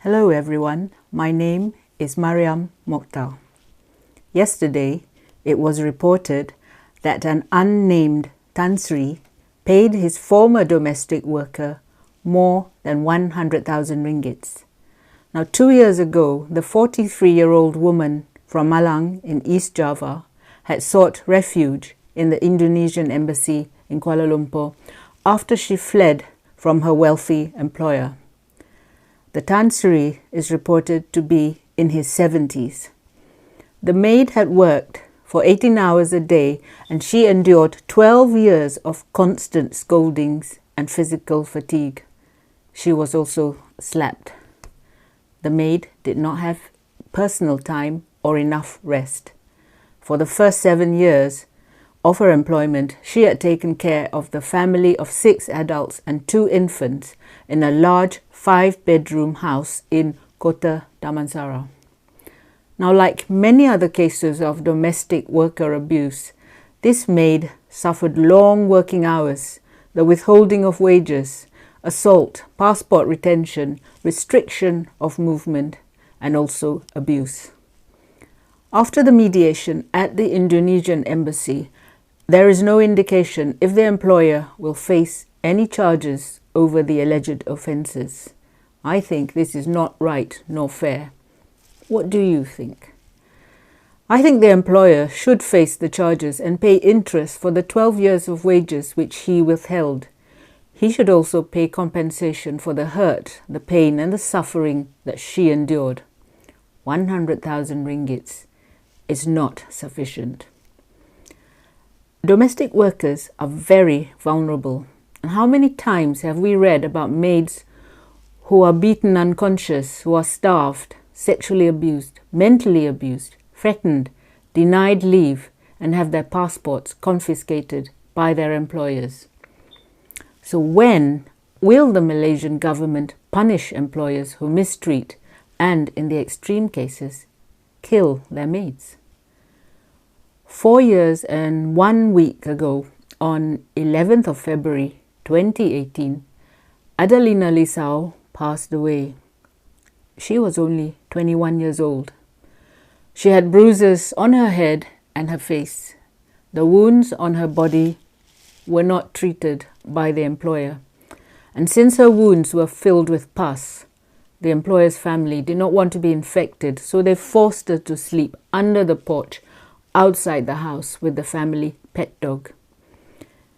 Hello everyone, my name is Mariam Mokhtar. Yesterday, it was reported that an unnamed Tansri paid his former domestic worker more than 100,000 ringgits. Now, 2 years ago, the 43-year-old woman from Malang in East Java had sought refuge in the Indonesian embassy in Kuala Lumpur after she fled from her wealthy employer. The Tansri is reported to be in his 70s. The maid had worked for 18 hours a day and she endured 12 years of constant scoldings and physical fatigue. She was also slapped. The maid did not have personal time or enough rest. For the first 7 years of her employment, she had taken care of the family of 6 adults and 2 infants in a large 5-bedroom house in Kota Damansara. Now, like many other cases of domestic worker abuse, this maid suffered long working hours, the withholding of wages, assault, passport retention, restriction of movement, and also abuse. After the mediation at the Indonesian embassy, there is no indication if the employer will face any charges over the alleged offences. I think this is not right nor fair. What do you think? I think the employer should face the charges and pay interest for the 12 years of wages which he withheld. He should also pay compensation for the hurt, the pain and the suffering that she endured. 100,000 ringgits is not sufficient. Domestic workers are very vulnerable. And how many times have we read about maids who are beaten unconscious, who are starved, sexually abused, mentally abused, threatened, denied leave, and have their passports confiscated by their employers? So when will the Malaysian government punish employers who mistreat and, in the extreme cases, kill their maids? 4 years and 1 week ago, on 11th of February 2018, Adelina Lisau passed away. She was only 21 years old. She had bruises on her head and her face. The wounds on her body were not treated by the employer. And since her wounds were filled with pus, the employer's family did not want to be infected, so they forced her to sleep under the porch outside the house with the family pet dog.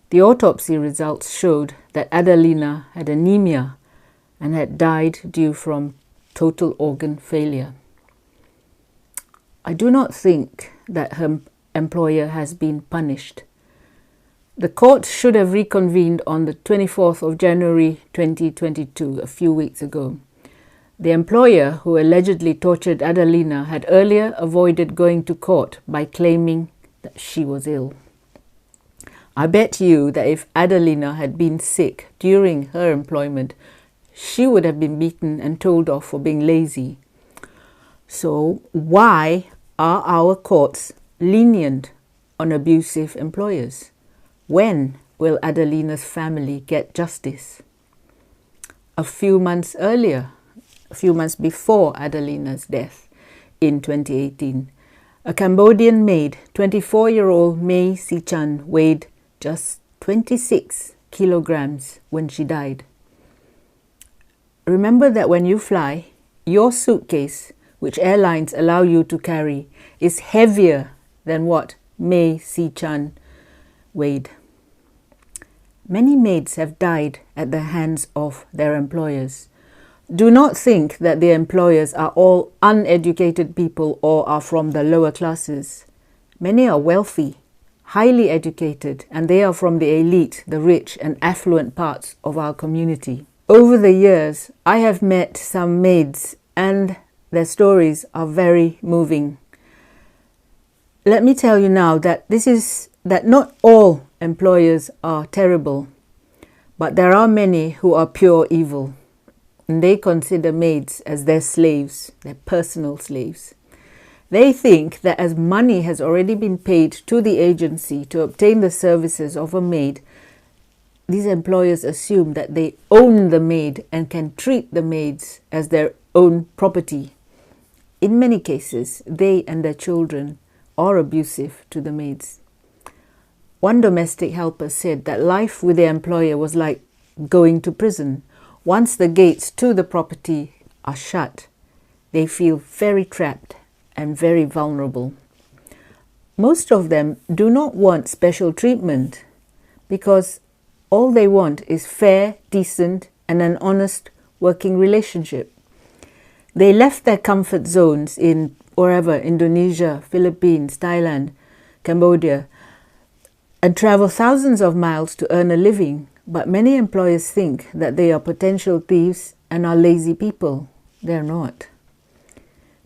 The autopsy results showed that Adelina had anemia and had died due from total organ failure. I do not think that her employer has been punished. The court should have reconvened on the 24th of January 2022, a few weeks ago. The employer who allegedly tortured Adelina had earlier avoided going to court by claiming that she was ill. I bet you that if Adelina had been sick during her employment, she would have been beaten and told off for being lazy. So why are our courts lenient on abusive employers? When will Adelina's family get justice? A few months before Adelina's death in 2018, a Cambodian maid, 24-year-old May Si-chan, weighed just 26 kilograms when she died. Remember that when you fly, your suitcase, which airlines allow you to carry, is heavier than what May Si-chan weighed. Many maids have died at the hands of their employers. Do not think that the employers are all uneducated people or are from the lower classes. Many are wealthy, highly educated, and they are from the elite, the rich and affluent parts of our community. Over the years, I have met some maids and their stories are very moving. Let me tell you now that not all employers are terrible, but there are many who are pure evil. And they consider maids as their slaves, their personal slaves. They think that as money has already been paid to the agency to obtain the services of a maid, These employers assume that they own the maid and can treat the maids as their own property. In many cases, they and their children are abusive to the maids. One domestic helper said that life with the employer was like going to prison. Once the gates to the property are shut, they feel very trapped and very vulnerable. Most of them do not want special treatment because all they want is fair, decent, and an honest working relationship. They left their comfort zones in Indonesia, Philippines, Thailand, Cambodia, and travel thousands of miles to earn a living. But many employers think that they are potential thieves and are lazy people. They're not.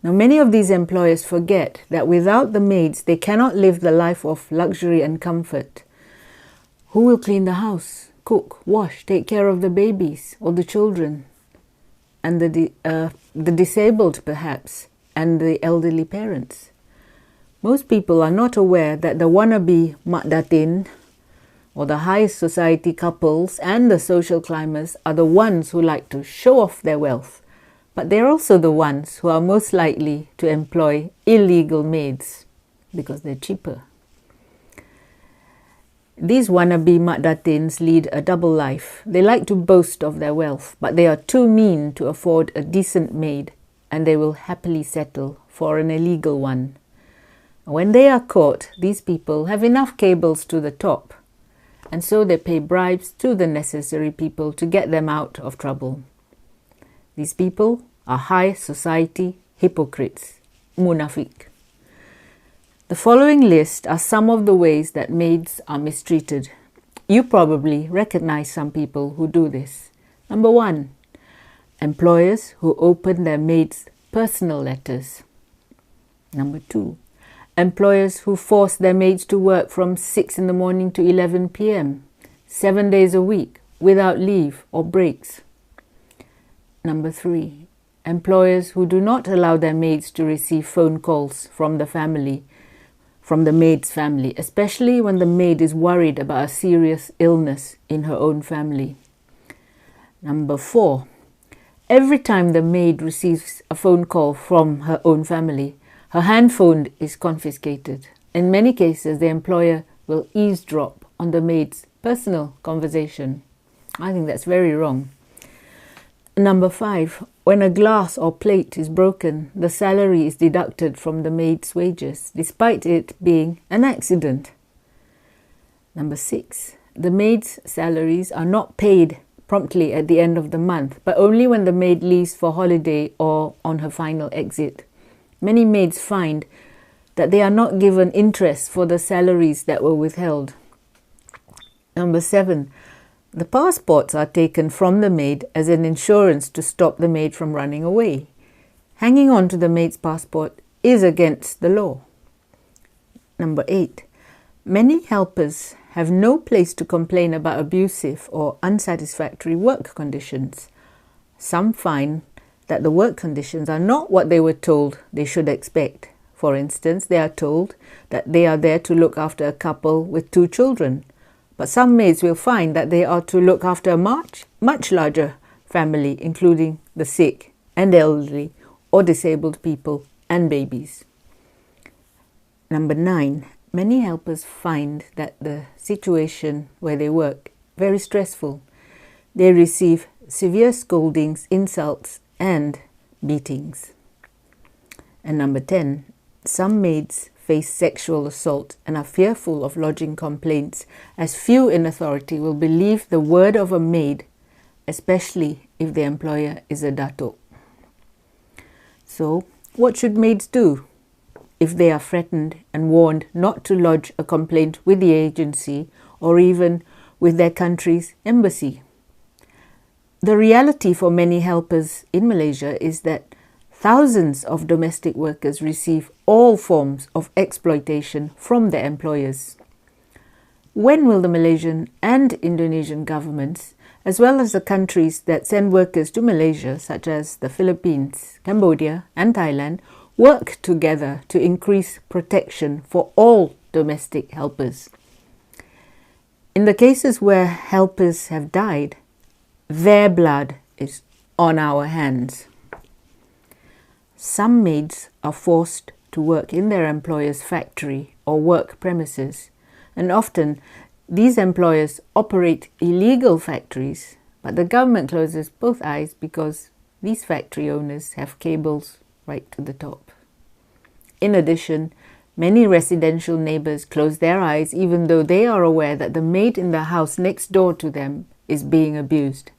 Now, many of these employers forget that without the maids, they cannot live the life of luxury and comfort. Who will clean the house, cook, wash, take care of the babies or the children? And the disabled, perhaps, and the elderly parents. Most people are not aware that the wannabe mak datin, or the high society couples and the social climbers, are the ones who like to show off their wealth. But they're also the ones who are most likely to employ illegal maids because they're cheaper. These wannabe mak datins lead a double life. They like to boast of their wealth, but they are too mean to afford a decent maid, and they will happily settle for an illegal one. When they are caught, these people have enough cables to the top, and so they pay bribes to the necessary people to get them out of trouble. These people are high society hypocrites, munafik. The following list are some of the ways that maids are mistreated. You probably recognize some people who do this. Number 1, employers who open their maids' personal letters. Number 2, employers who force their maids to work from 6 in the morning to 11 p.m., 7 days a week, without leave or breaks. Number 3, employers who do not allow their maids to receive phone calls from the maid's family, especially when the maid is worried about a serious illness in her own family. Number 4, every time the maid receives a phone call from her own family, her handphone is confiscated. In many cases, the employer will eavesdrop on the maid's personal conversation. I think that's very wrong. Number 5, when a glass or plate is broken, the salary is deducted from the maid's wages, despite it being an accident. Number 6, the maid's salaries are not paid promptly at the end of the month, but only when the maid leaves for holiday or on her final exit. Many maids find that they are not given interest for the salaries that were withheld. Number 7, the passports are taken from the maid as an insurance to stop the maid from running away. Hanging on to the maid's passport is against the law. Number 8, many helpers have no place to complain about abusive or unsatisfactory work conditions. Some find that the work conditions are not what they were told they should expect. For instance, they are told that they are there to look after a couple with 2 children. But some maids will find that they are to look after a much larger family, including the sick and elderly or disabled people and babies. Number 9, many helpers find that the situation where they work very stressful. They receive severe scoldings, insults, and beatings. And number 10, some maids face sexual assault and are fearful of lodging complaints, as few in authority will believe the word of a maid, especially if the employer is a datuk. So, what should maids do if they are threatened and warned not to lodge a complaint with the agency or even with their country's embassy? The reality for many helpers in Malaysia is that thousands of domestic workers receive all forms of exploitation from their employers. When will the Malaysian and Indonesian governments, as well as the countries that send workers to Malaysia, such as the Philippines, Cambodia, and Thailand, work together to increase protection for all domestic helpers? In the cases where helpers have died, their blood is on our hands. Some maids are forced to work in their employer's factory or work premises, and often these employers operate illegal factories, but the government closes both eyes because these factory owners have cables right to the top. In addition, many residential neighbors close their eyes even though they are aware that the maid in the house next door to them is being abused.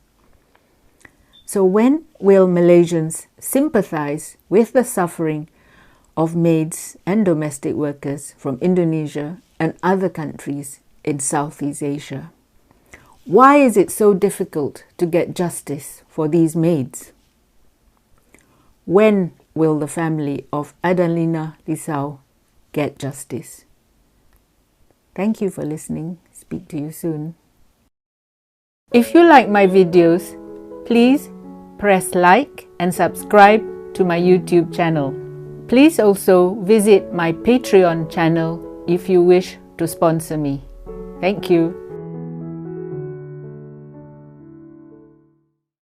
So when will Malaysians sympathize with the suffering of maids and domestic workers from Indonesia and other countries in Southeast Asia? Why is it so difficult to get justice for these maids? When will the family of Adalina Lisau get justice? Thank you for listening. Speak to you soon. If you like my videos, please press like and subscribe to my YouTube channel. Please also visit my Patreon channel if you wish to sponsor me. Thank you.